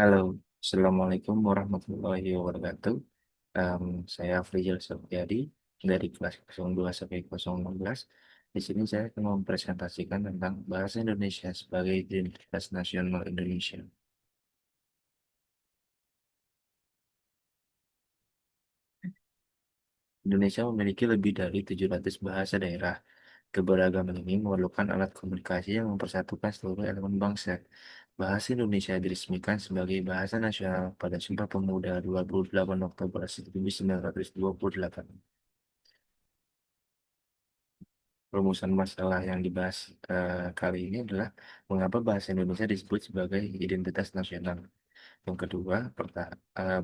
Halo, Assalamualaikum warahmatullahi wabarakatuh. Em, saya Frijal Septiadi dari kelas 02 sampai 016. Di sini saya akan mempresentasikan tentang bahasa Indonesia sebagai identitas nasional Indonesia. Indonesia memiliki lebih dari 700 bahasa daerah. Keberagaman ini memerlukan alat komunikasi yang mempersatukan seluruh elemen bangsa. Bahasa Indonesia diresmikan sebagai bahasa nasional pada Sumpah Pemuda 28 Oktober 1928. Rumusan masalah yang dibahas kali ini adalah mengapa bahasa Indonesia disebut sebagai identitas nasional. Yang kedua,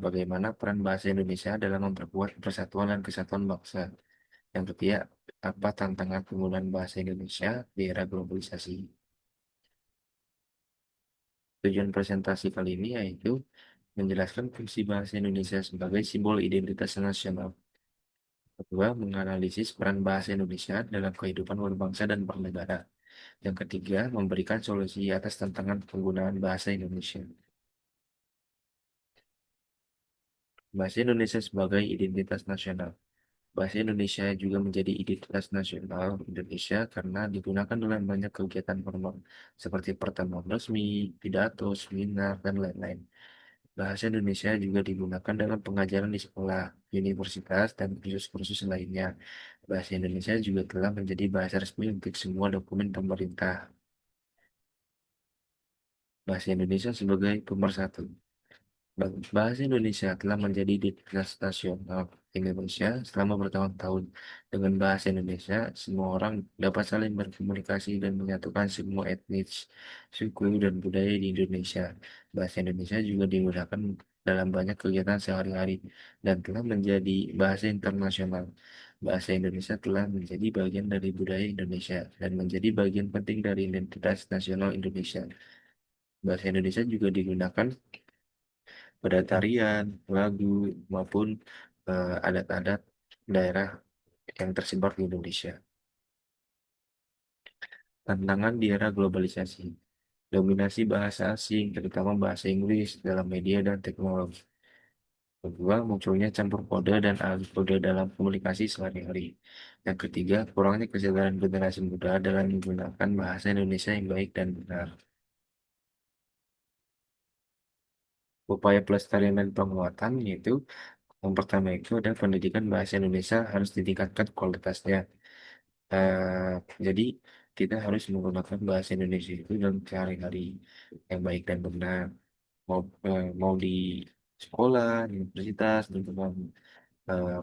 bagaimana peran bahasa Indonesia dalam memperkuat persatuan dan kesatuan bangsa. Yang ketiga, apa tantangan penggunaan bahasa Indonesia di era globalisasi. Tujuan presentasi kali ini yaitu menjelaskan fungsi bahasa Indonesia sebagai simbol identitas nasional. Kedua, menganalisis peran bahasa Indonesia dalam kehidupan berbangsa dan bernegara. Yang ketiga, memberikan solusi atas tantangan penggunaan bahasa Indonesia. Bahasa Indonesia sebagai identitas nasional. Bahasa Indonesia juga menjadi identitas nasional Indonesia karena digunakan dalam banyak kegiatan formal seperti pertemuan resmi, pidato, seminar, dan lain-lain. Bahasa Indonesia juga digunakan dalam pengajaran di sekolah, universitas, dan kursus-kursus lainnya. Bahasa Indonesia juga telah menjadi bahasa resmi untuk semua dokumen pemerintah. Bahasa Indonesia sebagai pemersatu. Bahasa Indonesia telah menjadi identitas nasional Indonesia selama bertahun-tahun. Dengan bahasa Indonesia, semua orang dapat saling berkomunikasi dan menyatukan semua etnis, suku, dan budaya di Indonesia. Bahasa Indonesia juga digunakan dalam banyak kegiatan sehari-hari dan telah menjadi bahasa internasional. Bahasa Indonesia telah menjadi bagian dari budaya Indonesia dan menjadi bagian penting dari identitas nasional Indonesia. Bahasa Indonesia juga digunakan pada tarian, lagu, maupun adat-adat daerah yang tersebar di Indonesia. Tantangan di era globalisasi, dominasi bahasa asing, terutama bahasa Inggris dalam media dan teknologi. Kedua, munculnya campur kode dan alih kode dalam komunikasi sehari-hari. Yang ketiga, kurangnya kesadaran generasi muda dalam menggunakan bahasa Indonesia yang baik dan benar. Upaya pelestarian dan penguatan yaitu yang pertama itu ada pendidikan bahasa Indonesia harus ditingkatkan kualitasnya. Eh, jadi kita harus menggunakan bahasa Indonesia itu dalam sehari-hari yang baik dan benar. Mau di sekolah, di universitas, lingkungan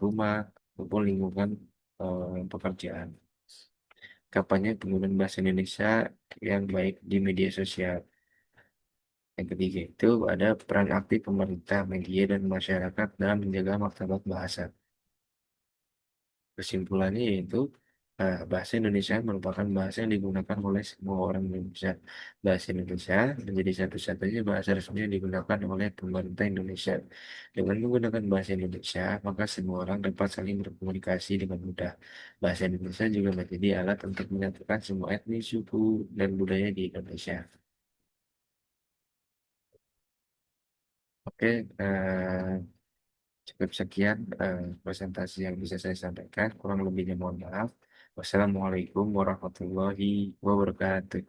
rumah, maupun lingkungan pekerjaan. Kampanye penggunaan bahasa Indonesia yang baik di media sosial. Yang ketiga itu ada peran aktif pemerintah, media, dan masyarakat dalam menjaga martabat bahasa. Kesimpulannya yaitu bahasa Indonesia merupakan bahasa yang digunakan oleh semua orang Indonesia. Bahasa Indonesia menjadi satu-satunya bahasa resmi yang digunakan oleh pemerintah Indonesia. Dengan menggunakan bahasa Indonesia, maka semua orang dapat saling berkomunikasi dengan mudah. Bahasa Indonesia juga menjadi alat untuk menyatukan semua etnis, suku, dan budaya di Indonesia. Oke, cukup sekian presentasi yang bisa saya sampaikan. Kurang lebihnya mohon maaf. Wassalamualaikum warahmatullahi wabarakatuh.